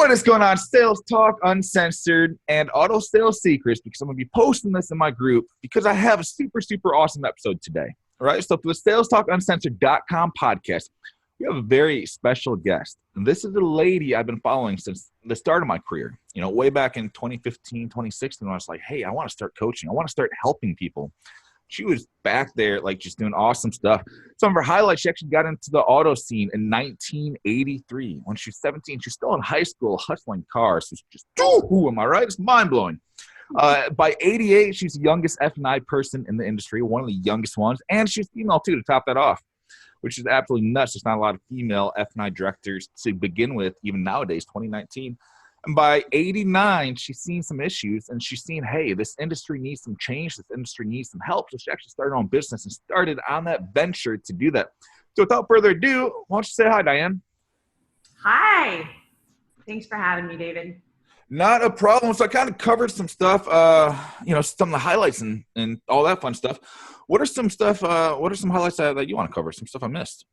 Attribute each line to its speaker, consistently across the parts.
Speaker 1: What is going on? Sales Talk Uncensored and Auto Sales Secrets, because I'm going to be posting this in my group because I have a super, super awesome episode today. All right, so for the salestalkuncensored.com podcast, we have a very special guest. And this is a lady I've been following since the start of my career. You know, way back in 2015, 2016, when I was like, hey, I want to start coaching. I want to start helping people. She was back there, like, just doing awesome stuff. Some of her highlights, she actually got into the auto scene in 1983. When she was 17, she's still in high school hustling cars. So just, ooh, am I right? It's mind-blowing. By 88, she's the youngest F&I person in the industry, one of the youngest ones. And she's female, too, to top that off, which is absolutely nuts. There's not a lot of female F&I directors to begin with, even nowadays, 2019. And by 89, she's seen some issues, and she's seen, hey, this industry needs some change. This industry needs some help. So she actually started her own business and started on that venture to do that. So without further ado, why don't you say hi, Diane?
Speaker 2: Hi. Thanks for having me, David.
Speaker 1: Not a problem. So I kind of covered some stuff, some of the highlights and all that fun stuff. What are some highlights that you want to cover? Some stuff I missed.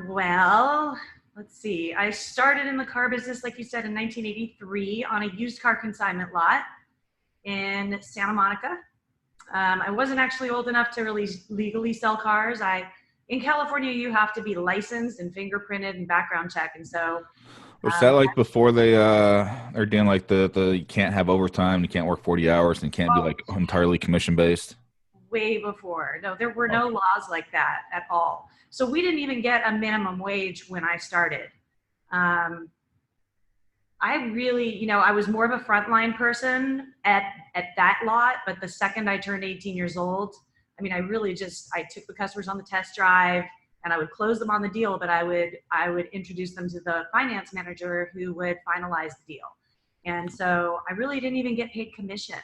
Speaker 2: Well, let's see. I started in the car business, like you said, in 1983 on a used car consignment lot in Santa Monica. I wasn't actually old enough to really legally sell cars. In California, you have to be licensed and fingerprinted and background checked. And so
Speaker 1: was that like before they are doing like the you can't have overtime, you can't work 40 hours, and can't be like entirely commission based?
Speaker 2: Way before. No, there were no laws like that at all. So we didn't even get a minimum wage when I started. I really, I was more of a frontline person at that lot, but the second I turned 18 years old, I took the customers on the test drive and I would close them on the deal, but I would introduce them to the finance manager who would finalize the deal. And so I really didn't even get paid commission.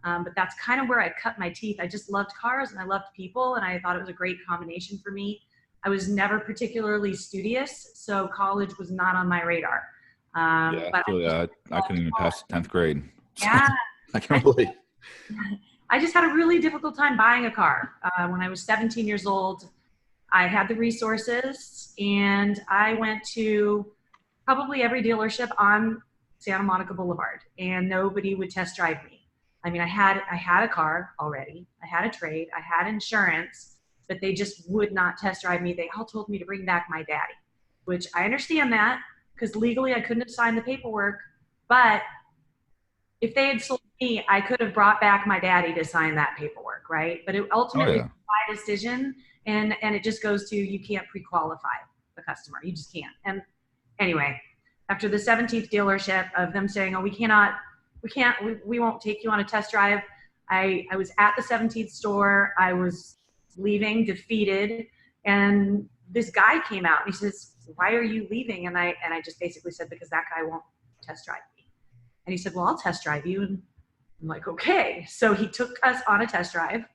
Speaker 2: But that's kind of where I cut my teeth. I just loved cars and I loved people, and I thought it was a great combination for me. I was never particularly studious, so college was not on my radar.
Speaker 1: I couldn't even pass the 10th grade.
Speaker 2: Yeah.
Speaker 1: I can't believe.
Speaker 2: I just had a really difficult time buying a car. When I was 17 years old, I had the resources, and I went to probably every dealership on Santa Monica Boulevard, and nobody would test drive me. I had a car already. I had a trade. I had insurance, but they just would not test drive me. They all told me to bring back my daddy, which I understand that because legally I couldn't have signed the paperwork. But if they had sold me, I could have brought back my daddy to sign that paperwork, right? But it ultimately was my decision, and it just goes to you can't pre-qualify the customer. You just can't. And anyway, after the 17th dealership of them saying, oh, we won't take you on a test drive. I was at the 17th store. I was leaving defeated. And this guy came out and he says, why are you leaving? And I just basically said, because that guy won't test drive me. And he said, well, I'll test drive you. And I'm like, okay. So he took us on a test drive.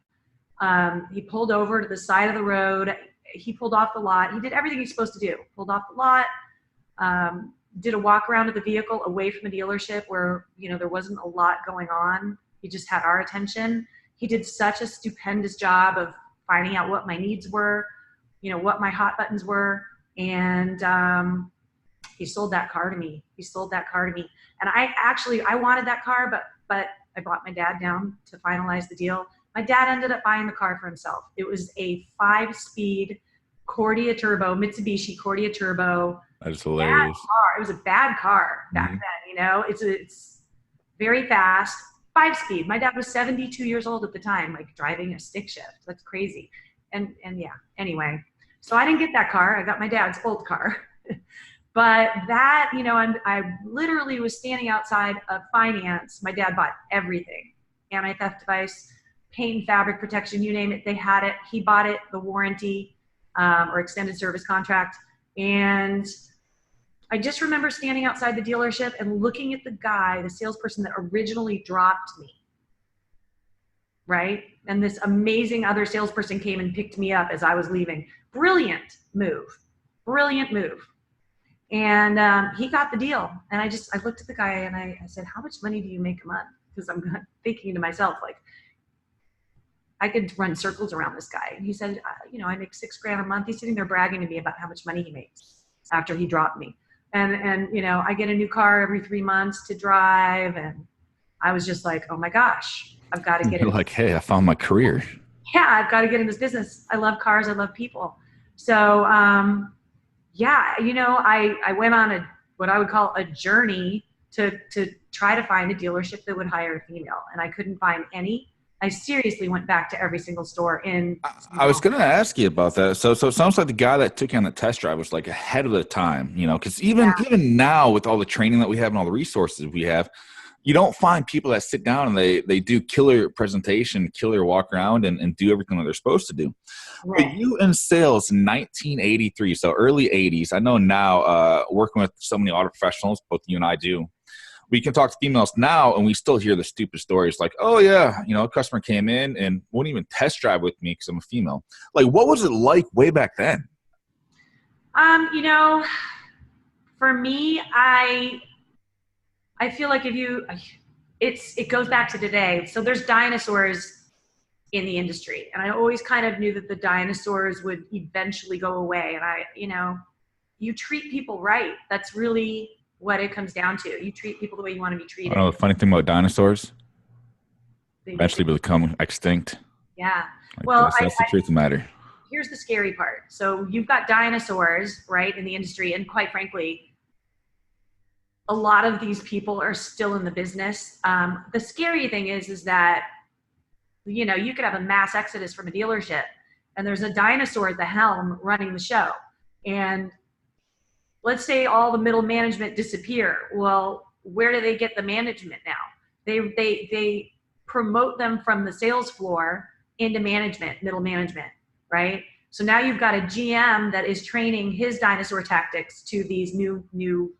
Speaker 2: He pulled over to the side of the road. He pulled off the lot. He did everything he's supposed to do. Pulled off the lot. Did a walk around of the vehicle away from the dealership where, there wasn't a lot going on. He just had our attention. He did such a stupendous job of finding out what my needs were, what my hot buttons were. And he sold that car to me. And I wanted that car, but I brought my dad down to finalize the deal. My dad ended up buying the car for himself. It was a 5-speed Cordia turbo, Mitsubishi Cordia turbo.
Speaker 1: That is hilarious.
Speaker 2: It was a bad car back then, It's very fast, 5-speed. My dad was 72 years old at the time, like driving a stick shift. That's crazy. And yeah, anyway. So I didn't get that car. I got my dad's old car. But that, I literally was standing outside of finance. My dad bought everything. Anti-theft device, paint and fabric protection, you name it, they had it. He bought it, the warranty or extended service contract. And I just remember standing outside the dealership and looking at the salesperson that originally dropped me, right? And this amazing other salesperson came and picked me up as I was leaving. Brilliant move. And he got the deal. And I looked at the guy and I said, how much money do you make a month? Because I'm thinking to myself, like, I could run circles around this guy. And he said, I make $6,000 a month. He's sitting there bragging to me about how much money he makes after he dropped me. And you know, I get a new car every 3 months to drive, and I was just like, oh my gosh, I've got to get
Speaker 1: You're
Speaker 2: in.
Speaker 1: like, hey, I found my career.
Speaker 2: Yeah, I've got to get in this business. I love cars. I love people. So, yeah, you know, I went on what I would call a journey to try to find a dealership that would hire a female, and I couldn't find any. I seriously went back to every single store in.
Speaker 1: I was going to ask you about that. So it sounds like the guy that took you on the test drive was like ahead of the time, you know, because even now with all the training that we have and all the resources we have, you don't find people that sit down and they do killer presentation, killer walk around and do everything that they're supposed to do.
Speaker 2: Right.
Speaker 1: But you in sales in 1983, so early 80s, I know now working with so many auto professionals, both you and I do, we can talk to females now and we still hear the stupid stories like, oh yeah, you know, a customer came in and wouldn't even test drive with me because I'm a female. Like, what was it like way back then?
Speaker 2: You know, for me, I feel like it goes back to today. So there's dinosaurs in the industry, and I always kind of knew that the dinosaurs would eventually go away. And you know, you treat people right. That's really what it comes down to. You treat people the way you want to be treated.
Speaker 1: I know the funny thing about dinosaurs,
Speaker 2: They
Speaker 1: eventually become extinct.
Speaker 2: Yeah.
Speaker 1: Like,
Speaker 2: Well,
Speaker 1: that's the truth of the matter.
Speaker 2: Here's the scary part. So you've got dinosaurs, right, in the industry, and quite frankly, a lot of these people are still in the business. The scary thing is that, you know, you could have a mass exodus from a dealership, and there's a dinosaur at the helm running the show, and let's say all the middle management disappear. Well, where do they get the management now? They promote them from the sales floor into management, middle management, right? So now you've got a GM that is training his dinosaur tactics to these new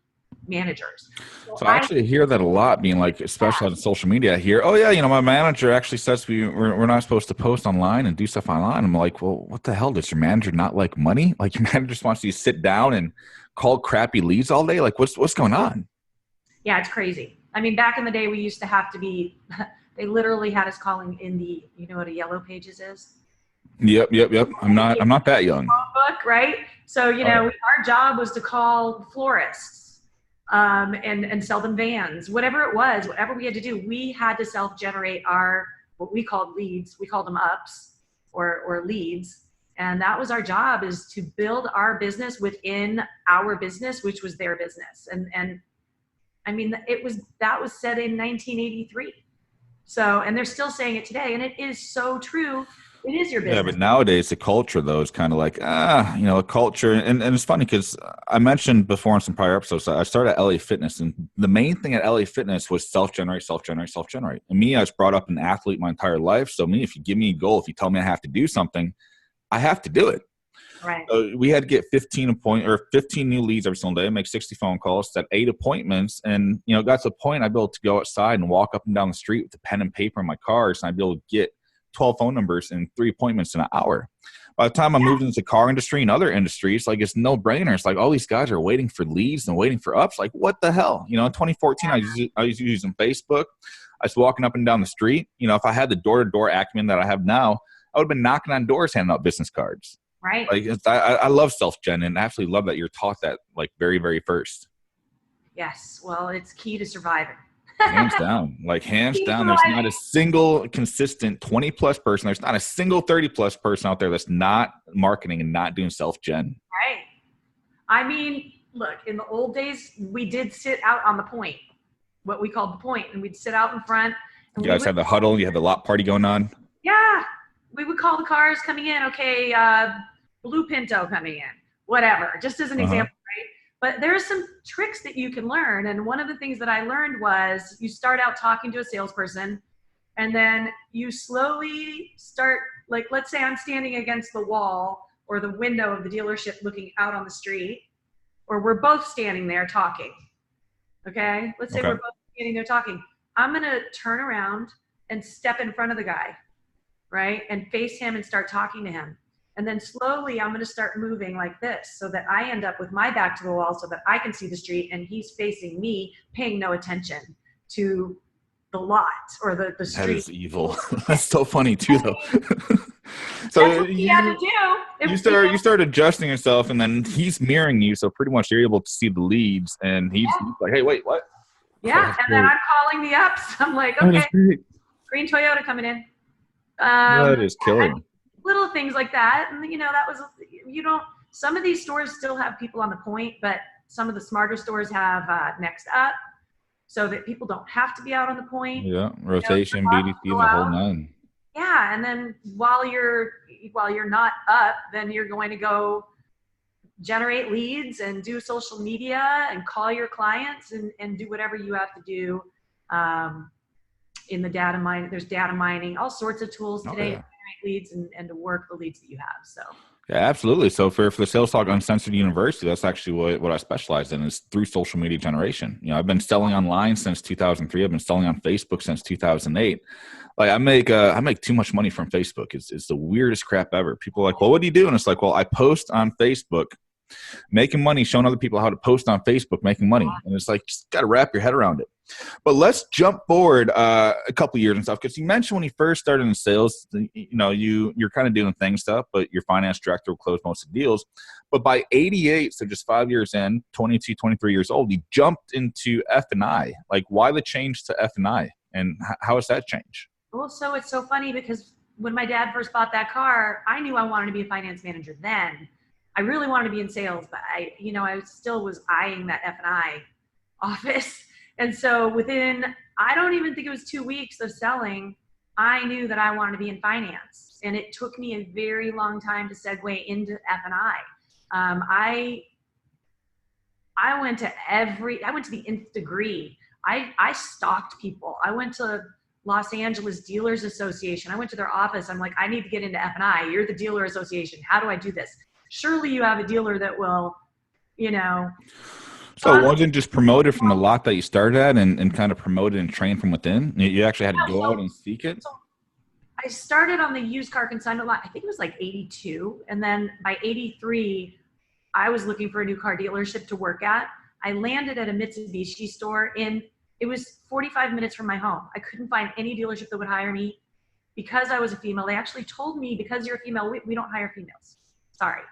Speaker 2: managers.
Speaker 1: So I actually hear that a lot, being like, especially on social media, I hear, oh yeah, you know, my manager actually says we're not supposed to post online and do stuff online. I'm like, well, what the hell? Does your manager not like money? Like, your manager just wants you to sit down and call crappy leads all day? Like, what's going on?
Speaker 2: Yeah, it's crazy. I mean, back in the day, we used to have to be, they literally had us calling in the, you know what a yellow pages is?
Speaker 1: Yep. I'm not that young.
Speaker 2: Book, right? So, you know, our job was to call florists and sell them vans, whatever it was, whatever we had to do, we had to self-generate what we called leads. We called them ups or leads. And that was our job, is to build our business within our business, which was their business. And I mean, that was said in 1983. So, and they're still saying it today. And it is so true. It is your business.
Speaker 1: Yeah, but nowadays the culture, though, is kind of like, you know, a culture. And it's funny because I mentioned before in some prior episodes, I started at LA Fitness. And the main thing at LA Fitness was self-generate. And me, I was brought up an athlete my entire life. So me, if you give me a goal, if you tell me I have to do something, I have to do it.
Speaker 2: Right.
Speaker 1: We had to get 15 new leads every single day, make 60 phone calls, set 8 appointments. And, you know, it got to the point I'd be able to go outside and walk up and down the street with a pen and paper in my cars. And I'd be able to get 12 phone numbers and 3 appointments in an hour. By the time I moved into the car industry and other industries, like, it's no brainer. It's like all these guys are waiting for leads and waiting for ups. Like, what the hell? You know, in 2014, I was using Facebook. I was walking up and down the street. You know, if I had the door-to-door acumen that I have now, I would have been knocking on doors, handing out business cards.
Speaker 2: Right.
Speaker 1: Like, I love self-gen, and I absolutely love that you're taught that, like, very, very first.
Speaker 2: Yes. Well, it's key to surviving.
Speaker 1: Hands down. Like, hands down. There's not a single consistent 20-plus person. There's not a single 30-plus person out there that's not marketing and not doing self-gen.
Speaker 2: Right. I mean, look, in the old days, we did sit out on the point, what we called the point, and we'd sit out in front. And
Speaker 1: you guys had the huddle. You had the lot party going on.
Speaker 2: Yeah. We would call the cars coming in. Okay, blue Pinto coming in. Whatever. Just as an example, right? But there are some tricks that you can learn. And one of the things that I learned was you start out talking to a salesperson, and then you slowly start, like, let's say I'm standing against the wall or the window of the dealership looking out on the street, or we're both standing there talking. Okay? Let's say we're both standing there talking. I'm going to turn around and step in front of the guy, right? And face him and start talking to him. And then slowly I'm going to start moving like this so that I end up with my back to the wall so that I can see the street and he's facing me, paying no attention to the lot or the street.
Speaker 1: That is evil. That's so funny too, though. So
Speaker 2: That's what he had to do.
Speaker 1: you start adjusting yourself, and then he's mirroring you. So pretty much you're able to see the leads, and he's like, "Hey, wait, what?"
Speaker 2: Yeah, and then I'm calling the ups. I'm like,
Speaker 1: That is
Speaker 2: okay,
Speaker 1: great.
Speaker 2: green Toyota coming in.
Speaker 1: That is killer.
Speaker 2: Little things like that, and that was some of these stores still have people on the point, but some of the smarter stores have next up, so that people don't have to be out on the point.
Speaker 1: Yeah, rotation, BDC, the whole nine.
Speaker 2: Yeah, and then while you're not up, then you're going to go generate leads and do social media and call your clients and do whatever you have to do in the data mine. There's data mining, all sorts of tools today to generate leads and to work the leads that you have. So
Speaker 1: yeah, absolutely. So for the Sales Talk Uncensored University, that's actually what I specialize in, is through social media generation. I've been selling online since 2003. I've been selling on Facebook since 2008. Like I make too much money from Facebook. It's the weirdest crap ever. People are like, well, what do you do? And it's like, well, I post on Facebook, making money, showing other people how to post on Facebook, making money. And it's like, just got to wrap your head around it. But let's jump forward a couple years and stuff, because you mentioned when you first started in sales, you're kind of doing thing stuff, but your finance director will close most of the deals. But by 88, so just 5 years in, 22, 23 years old, you jumped into F&I. Like, why the change to F&I, and how has that changed?
Speaker 2: Well, so it's so funny because when my dad first bought that car, I knew I wanted to be a finance manager then. I really wanted to be in sales, but I still was eyeing that F&I office. And so within, I don't even think it was 2 weeks of selling, I knew that I wanted to be in finance. And it took me a very long time to segue into F&I. I went to the nth degree. I stalked people. I went to Los Angeles Dealers Association. I went to their office. I'm like, I need to get into F&I. You're the dealer association. How do I do this? Surely you have a dealer that will,
Speaker 1: So it wasn't just promoted from the lot that you started at and kind of promoted and trained from within? You actually had to go out and seek it?
Speaker 2: So I started on the used car consignment lot, I think it was like 82. And then by 83, I was looking for a new car dealership to work at. I landed at a Mitsubishi store it was 45 minutes from my home. I couldn't find any dealership that would hire me because I was a female. They actually told me, because you're a female, we don't hire females. Sorry.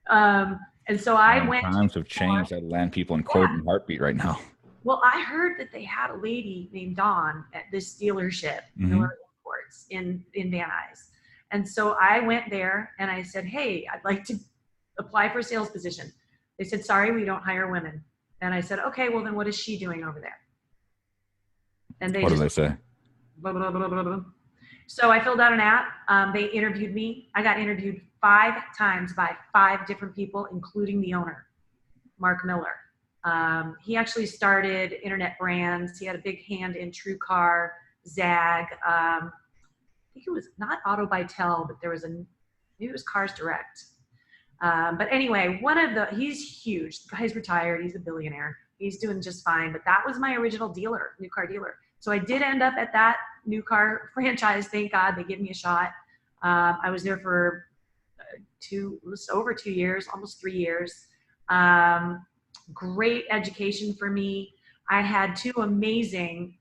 Speaker 2: And so I went.
Speaker 1: Times have changed. I land people in quote and heartbeat right now.
Speaker 2: Well, I heard that they had a lady named Dawn at this dealership, Miller Imports in Dianes. And so I went there and I said, hey, I'd like to apply for a sales position. They said, sorry, we don't hire women. And I said, okay, well then what is she doing over there? And
Speaker 1: what did they say?
Speaker 2: Blah, blah, blah, blah, blah. So I filled out an app. They interviewed me. I got interviewed 5 times by 5 different people, including the owner, Mark Miller. He actually started Internet Brands. He had a big hand in TrueCar, Zag. I think it was not Auto by Tel, but maybe it was Cars Direct. But anyway, he's huge. The guy's retired. He's a billionaire. He's doing just fine. But that was my original dealer, new car dealer. So I did end up at that new car franchise. Thank God they gave me a shot. I was there for over 2 years, almost 3 years. Great education for me. I had two amazing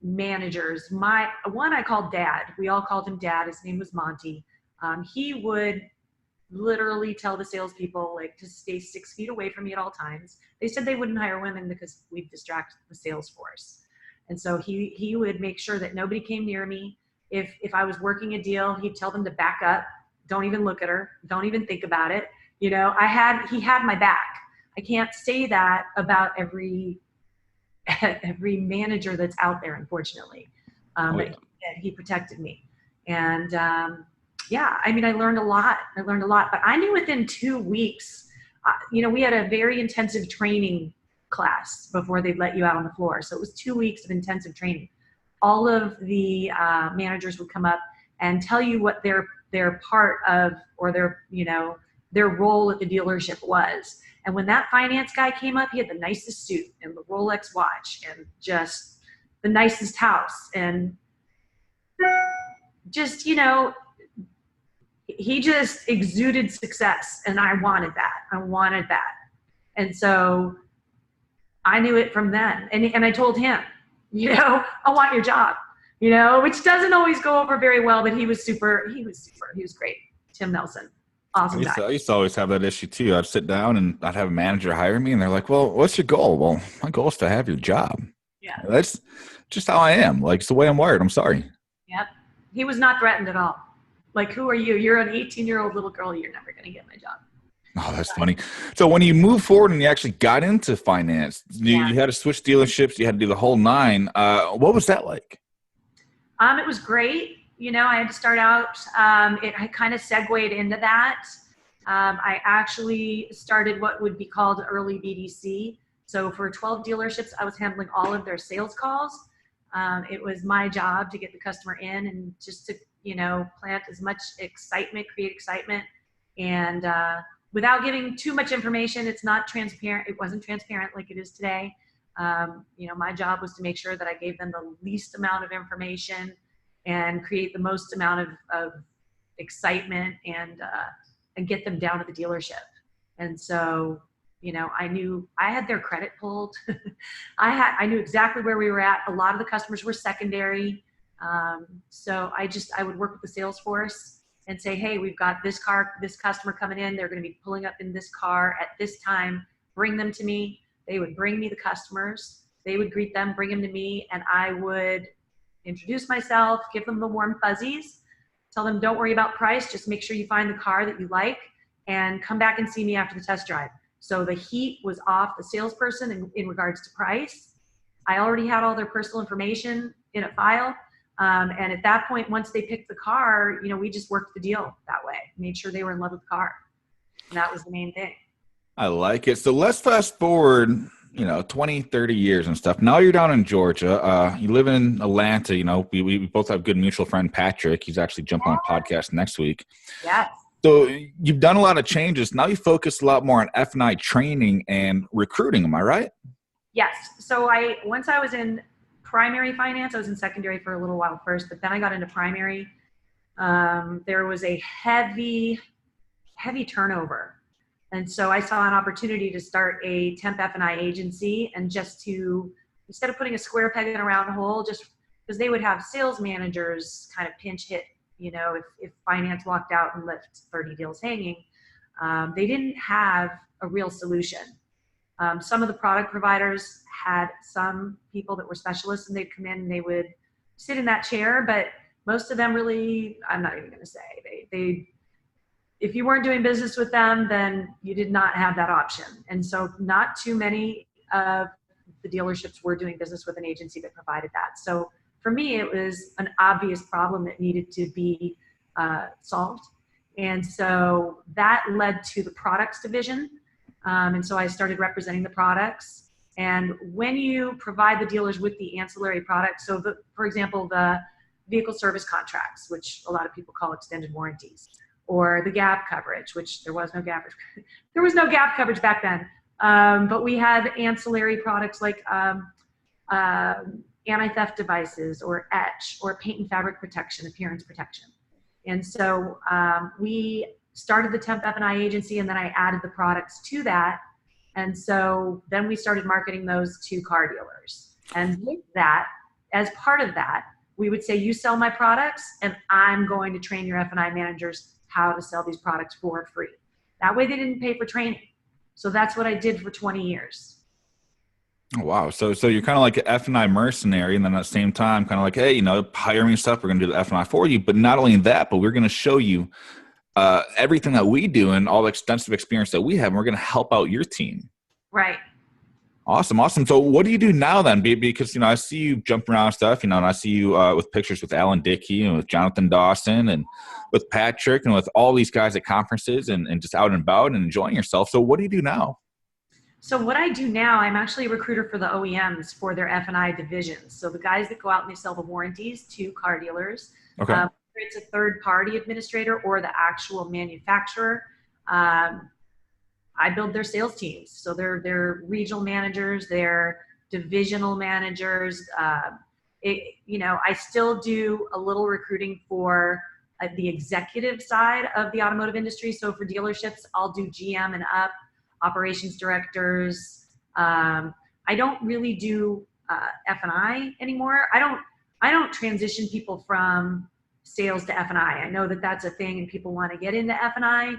Speaker 2: managers. One I called Dad. We all called him Dad. His name was Monty. He would literally tell the salespeople to stay 6 feet away from me at all times. They said they wouldn't hire women because we'd distract the sales force. And so he would make sure that nobody came near me. If I was working a deal, he'd tell them to back up. Don't even look at her. Don't even think about it. He had my back. I can't say that about every manager that's out there, unfortunately. But he protected me. And I learned a lot. But I knew within 2 weeks, we had a very intensive training class before they'd let you out on the floor. So it was 2 weeks of intensive training. All of the managers would come up and tell you what their part of, or their role at the dealership was. And when that finance guy came up, he had the nicest suit and the Rolex watch and just the nicest house. And just, he just exuded success. And I wanted that. And so I knew it from then. And I told him, I want your job. which doesn't always go over very well, but he was great. Tim Nelson, awesome guy.
Speaker 1: I used to always have that issue too. I'd sit down and I'd have a manager hire me and they're like, well, what's your goal? Well, my goal is to have your job.
Speaker 2: Yeah.
Speaker 1: That's just how I am. Like, it's the way I'm wired. I'm sorry.
Speaker 2: Yep. He was not threatened at all. Like, who are you? You're an 18-year-old little girl. You're never going to get my job.
Speaker 1: Oh, that's funny. So when you moved forward and you actually got into finance, you had to switch dealerships. You had to do the whole nine. What was that like?
Speaker 2: It was great. I had to start out. I kind of segued into that. I actually started what would be called early BDC. So for 12 dealerships, I was handling all of their sales calls. It was my job to get the customer in and just to, plant as much excitement, create excitement. And without giving too much information, it's not transparent. It wasn't transparent like it is today. My job was to make sure that I gave them the least amount of information and create the most amount of excitement and get them down to the dealership. And so, I knew I had their credit pulled. I knew exactly where we were at. A lot of the customers were secondary. So I would work with the sales force and say, hey, we've got this customer coming in. They're going to be pulling up in this car at this time. Bring them to me. They would bring me the customers. They would greet them, bring them to me, and I would introduce myself, give them the warm fuzzies, tell them don't worry about price, just make sure you find the car that you like, and come back and see me after the test drive. So the heat was off the salesperson in regards to price. I already had all their personal information in a file. And at that point, once they picked the car, we just worked the deal that way, made sure they were in love with the car. And that was the main thing.
Speaker 1: I like it. So let's fast forward, 20, 30 years and stuff. Now you're down in Georgia. You live in Atlanta. We both have a good mutual friend, Patrick. He's actually jumping on a podcast next week.
Speaker 2: Yes.
Speaker 1: So you've done a lot of changes. Now you focus a lot more on F&I training and recruiting. Am I right?
Speaker 2: Yes. So once I was in primary finance, I was in secondary for a little while first, but then I got into primary. There was a heavy turnover. And so I saw an opportunity to start a temp F&I agency and just to, instead of putting a square peg in a round hole, just because they would have sales managers kind of pinch hit, if finance walked out and left 30 deals hanging, they didn't have a real solution. Some of the product providers had some people that were specialists and they'd come in and they would sit in that chair, but most of them really, I'm not even going to say, they if you weren't doing business with them, then you did not have that option. And so not too many of the dealerships were doing business with an agency that provided that. So for me, it was an obvious problem that needed to be solved. And so that led to the products division. And so I started representing the products. And when you provide the dealers with the ancillary products, so for example, the vehicle service contracts, which a lot of people call extended warranties, or the gap coverage, which there was no gap coverage back then. But we had ancillary products like anti-theft devices or etch or paint and fabric protection, appearance protection. And so we started the temp F&I agency, and then I added the products to that. And so then we started marketing those to car dealers. And with that, as part of that, we would say, you sell my products and I'm going to train your F&I managers how to sell these products for free. That way they didn't pay for training. So that's what I did for 20 years.
Speaker 1: Oh, wow. So you're kind of like an F&I mercenary, and then at the same time, kind of like, hey, hire me stuff. We're going to do the F&I for you. But not only that, but we're going to show you everything that we do and all the extensive experience that we have, and we're going to help out your team.
Speaker 2: Right.
Speaker 1: Awesome. So what do you do now then? Because, I see you jumping around stuff, and I see you with pictures with Alan Dickey and with Jonathan Dawson and with Patrick and with all these guys at conferences and just out and about and enjoying yourself. So what do you do now?
Speaker 2: So what I do now, I'm actually a recruiter for the OEMs for their F&I divisions. So the guys that go out and they sell the warranties to car dealers,
Speaker 1: okay.
Speaker 2: Whether it's a third-party administrator or the actual manufacturer, I build their sales teams. So they're regional managers, they're divisional managers. I still do a little recruiting for the executive side of the automotive industry. So for dealerships, I'll do GM and up, operations directors. I don't really do F&I anymore. I don't transition people from sales to F&I. I know that that's a thing and people want to get into F&I,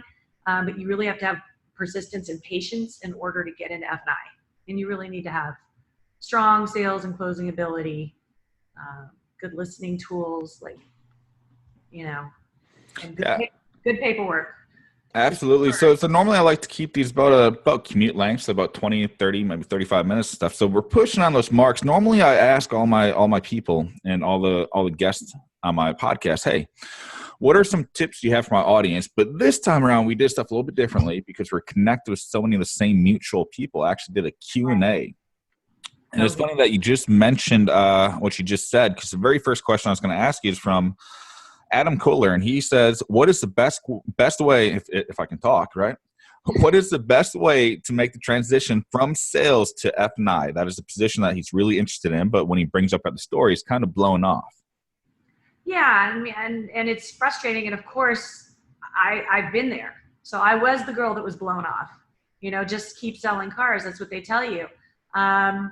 Speaker 2: but you really have to have persistence and patience in order to get into F&I. And you really need to have strong sales and closing ability, good listening tools, like, and good paperwork.
Speaker 1: Absolutely. So normally I like to keep these about commute lengths, so about 20, 30, maybe 35 minutes and stuff. So we're pushing on those marks. Normally I ask all my people and all the guests on my podcast, hey, what are some tips you have for my audience? But this time around we did stuff a little bit differently because we're connected with so many of the same mutual people. I actually did a Q&A. And it's funny that you just mentioned what you just said, because the very first question I was going to ask you is from Adam Kohler, and he says, what is the best way, if I can talk, right? What is the best way to make the transition from sales to F&I? That is a position that he's really interested in, but when he brings up at the story, he's kind of blown off.
Speaker 2: Yeah, and it's frustrating. And of course, I've been there. So I was the girl that was blown off. Just keep selling cars. That's what they tell you. I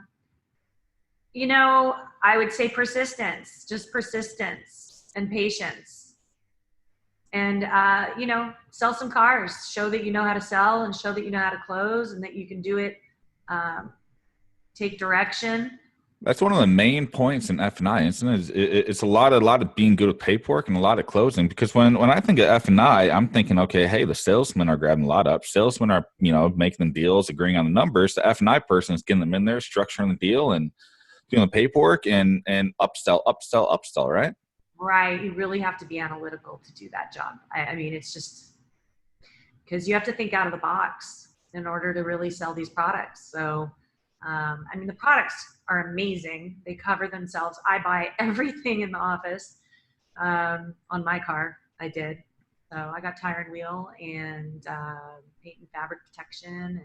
Speaker 2: would say persistence, just persistence and patience. And, sell some cars, show that you know how to sell and show that you know how to close and that you can do it, take direction.
Speaker 1: That's one of the main points in F&I, isn't it? It's a lot of being good with paperwork and a lot of closing. Because when I think of F&I, I'm thinking, okay, hey, the salesmen are grabbing a lot up. Salesmen are, making them deals, agreeing on the numbers. The F&I person is getting them in there, structuring the deal and doing the paperwork and upsell, right?
Speaker 2: Right. You really have to be analytical to do that job. I mean, it's just because you have to think out of the box in order to really sell these products. So, the products are amazing. They cover themselves. I buy everything in the office on my car. I did. So I got tire and wheel and paint and fabric protection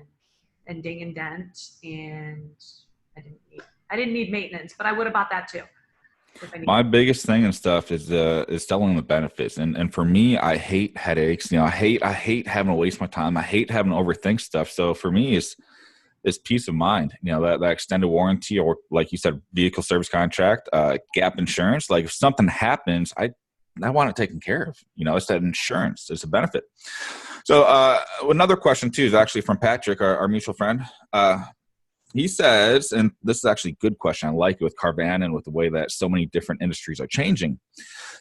Speaker 2: and ding and dent. And I didn't need maintenance, but I would have bought that too.
Speaker 1: My biggest thing and stuff is selling the benefits. And for me, I hate headaches. I hate having to waste my time. I hate having to overthink stuff. So for me, it's peace of mind. That extended warranty, or like you said, vehicle service contract, gap insurance. Like if something happens, I want it taken care of. It's that insurance. It's a benefit. So another question too is actually from Patrick, our mutual friend. He says, and this is actually a good question. I like it with Carvana and with the way that so many different industries are changing.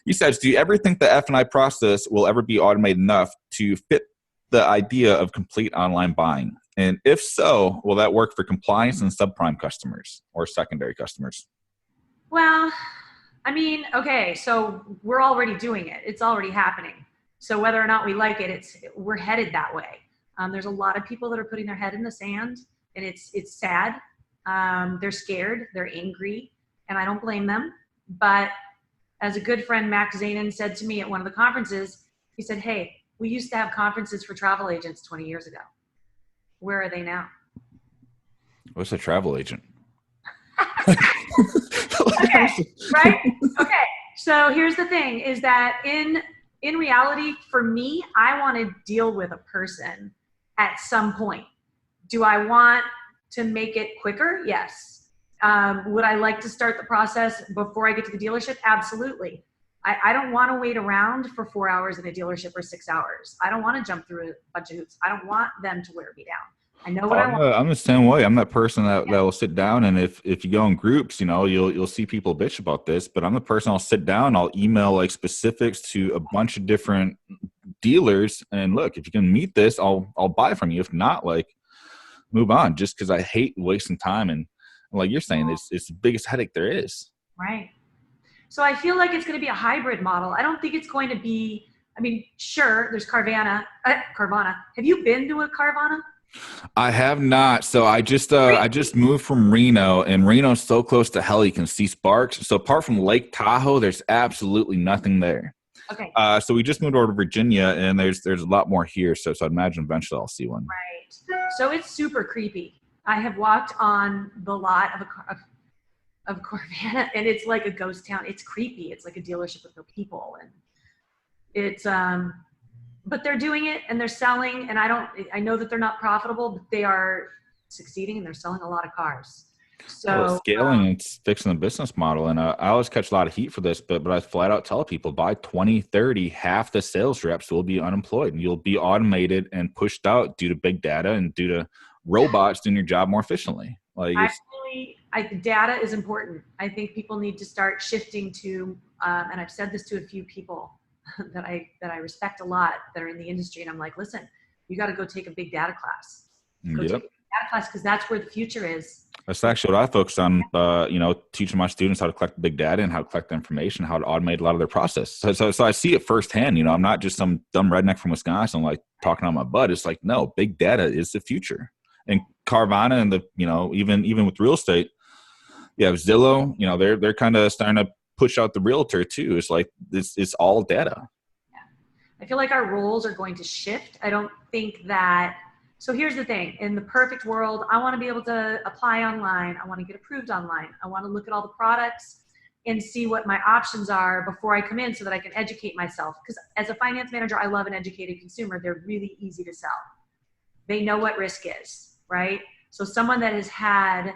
Speaker 1: He says, do you ever think the F&I process will ever be automated enough to fit the idea of complete online buying? And if so, will that work for compliance and subprime customers or secondary customers?
Speaker 2: Well, okay, so we're already doing it. It's already happening. So whether or not we like it, we're headed that way. There's a lot of people that are putting their head in the sand. And it's sad. They're scared. They're angry. And I don't blame them. But as a good friend, Max Zanin, said to me at one of the conferences, he said, hey, we used to have conferences for travel agents 20 years ago. Where are they now?
Speaker 1: What's a travel agent?
Speaker 2: Okay, right? Okay. So here's the thing is that in reality, for me, I want to deal with a person at some point. Do I want to make it quicker? Yes. Would I like to start the process before I get to the dealership? Absolutely. I don't want to wait around for 4 hours in a dealership or 6 hours. I don't want to jump through a bunch of hoops. I don't want them to wear me down. I know what I want.
Speaker 1: I'm the same way. I'm that person that will sit down, and if you go in groups, you'll see people bitch about this, but I'm the person I'll sit down, I'll email like specifics to a bunch of different dealers, and look, if you can meet this, I'll buy from you. If not, like, move on, just because I hate wasting time. And like you're saying, it's the biggest headache there is.
Speaker 2: Right. So I feel like it's going to be a hybrid model. I don't think it's going to be, sure, there's Carvana. Have you been to a Carvana?
Speaker 1: I have not. So I just moved from Reno, and Reno's so close to hell you can see sparks. So apart from Lake Tahoe, there's absolutely nothing there.
Speaker 2: Okay.
Speaker 1: So we just moved over to Virginia, and there's a lot more here. So I'd imagine eventually I'll see one.
Speaker 2: Right. So it's super creepy. I have walked on the lot of Carvana, and it's like a ghost town. It's creepy. It's like a dealership with no people, and it's but they're doing it and they're selling. And I know that they're not profitable, but they are succeeding and they're selling a lot of cars.
Speaker 1: Well, it's
Speaker 2: So
Speaker 1: scaling, it's fixing the business model. And I always catch a lot of heat for this, but I flat out tell people by 2030, half the sales reps will be unemployed and you'll be automated and pushed out due to big data and due to robots doing your job more efficiently. Like it's,
Speaker 2: I data is important. I think people need to start shifting to, and I've said this to a few people that I respect a lot that are in the industry, and I'm like, listen, you got to go take a big data class. Go take a
Speaker 1: yep.
Speaker 2: big data class because that's where the future is.
Speaker 1: That's actually what I focused on, teaching my students how to collect big data and how to collect the information, how to automate a lot of their process. So I see it firsthand. I'm not just some dumb redneck from Wisconsin, like talking on my butt. It's like, no, big data is the future. And Carvana and even with real estate, Zillow, they're kind of starting to push out the realtor too. It's like it's all data.
Speaker 2: I feel like our roles are going to shift. I don't think that. So here's the thing. In the perfect world, I want to be able to apply online. I want to get approved online. I want to look at all the products and see what my options are before I come in so that I can educate myself. Because as a finance manager, I love an educated consumer. They're really easy to sell. They know what risk is, right? So someone that has had,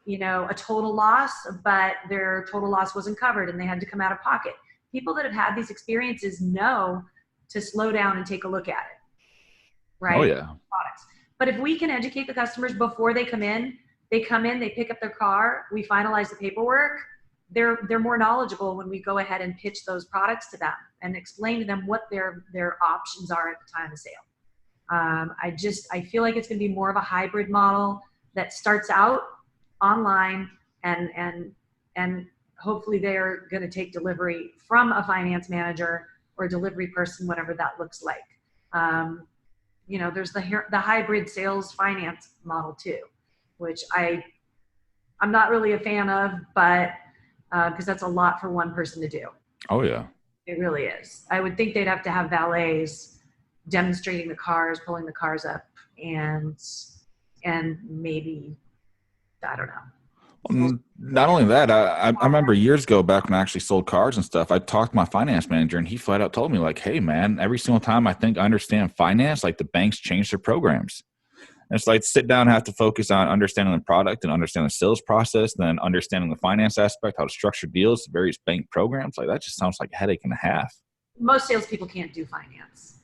Speaker 2: a total loss, but their total loss wasn't covered and they had to come out of pocket. People that have had these experiences know to slow down and take a look at it, right?
Speaker 1: Oh, yeah.
Speaker 2: Products. But if we can educate the customers before they come in, they pick up their car, we finalize the paperwork, they're more knowledgeable when we go ahead and pitch those products to them and explain to them what their options are at the time of sale. I feel like it's going to be more of a hybrid model that starts out online and hopefully they're going to take delivery from a finance manager or a delivery person, whatever that looks like. There's the hybrid sales finance model too, which I'm not really a fan of, but because that's a lot for one person to do.
Speaker 1: Oh yeah,
Speaker 2: it really is. I would think they'd have to have valets demonstrating the cars, pulling the cars up, and maybe, I don't know.
Speaker 1: Not only that, I remember years ago back when I actually sold cars and stuff, I talked to my finance manager and he flat out told me like, hey man, every single time I think I understand finance, like the banks change their programs. And it's like sit down and have to focus on understanding the product and understanding the sales process, then understanding the finance aspect, how to structure deals, various bank programs. Like that just sounds like a headache and a half.
Speaker 2: Most salespeople can't do finance.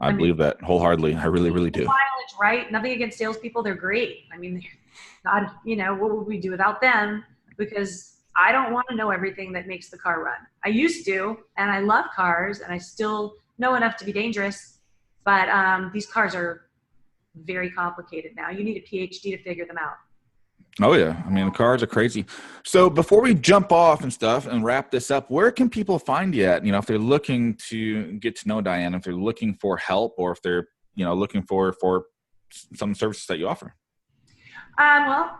Speaker 1: I believe that wholeheartedly. I really, really do.
Speaker 2: Mileage, right? Nothing against salespeople. They're great. I mean, God, what would we do without them? Because I don't want to know everything that makes the car run. I used to, and I love cars, and I still know enough to be dangerous. But these cars are very complicated now. You need a PhD to figure them out.
Speaker 1: Oh, yeah. I mean, the cars are crazy. So before we jump off and stuff and wrap this up, where can people find you at? If they're looking to get to know Diane, if they're looking for help, or if they're, looking for some services that you offer.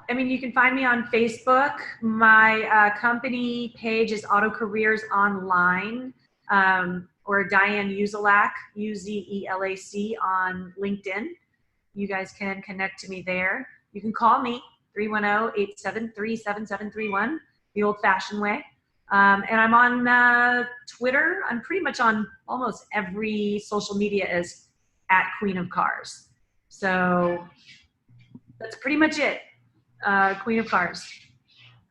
Speaker 2: You can find me on Facebook. My company page is Auto Careers Online, or Diane Uzelac, Uzelac on LinkedIn. You guys can connect to me there. You can call me, 310-873-7731, the old-fashioned way. And I'm on Twitter. I'm pretty much on almost every social media as @Queen of Cars. So that's pretty much it. Queen of Cars.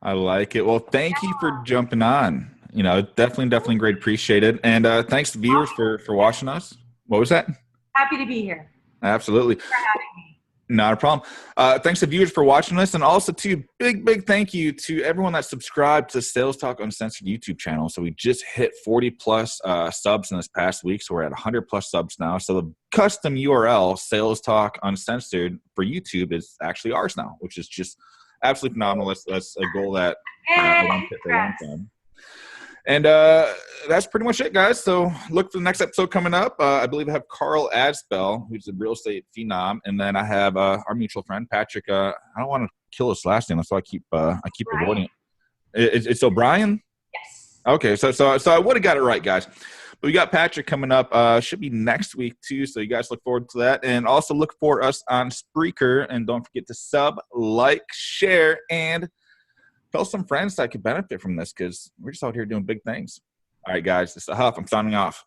Speaker 1: I like it. Well, thank you for jumping on. Definitely great. Appreciate it. And thanks to viewers for watching us. What was that?
Speaker 2: Happy to be here.
Speaker 1: Absolutely.
Speaker 2: Thanks for having me.
Speaker 1: Not a problem. Thanks to viewers for watching us. And also to big thank you to everyone that subscribed to Sales Talk Uncensored YouTube channel. So we just hit 40 plus subs in this past week. So we're at 100 plus subs now. So the custom URL, Sales Talk Uncensored for YouTube, is actually ours now, which is just absolutely phenomenal. That's a goal that I want to hit for a long time. And that's pretty much it, guys. So look for the next episode coming up. I believe I have Carl Adspell, who's a real estate phenom, and then I have our mutual friend Patrick. I don't want to kill his last name, so I keep avoiding it. It's O'Brien.
Speaker 2: Yes.
Speaker 1: Okay, so I would have got it right, guys. But we got Patrick coming up. Should be next week too. So you guys look forward to that, and also look for us on Spreaker. And don't forget to sub, like, share, and tell some friends that could benefit from this, because we're just out here doing big things. All right, guys, this is Huff. I'm signing off.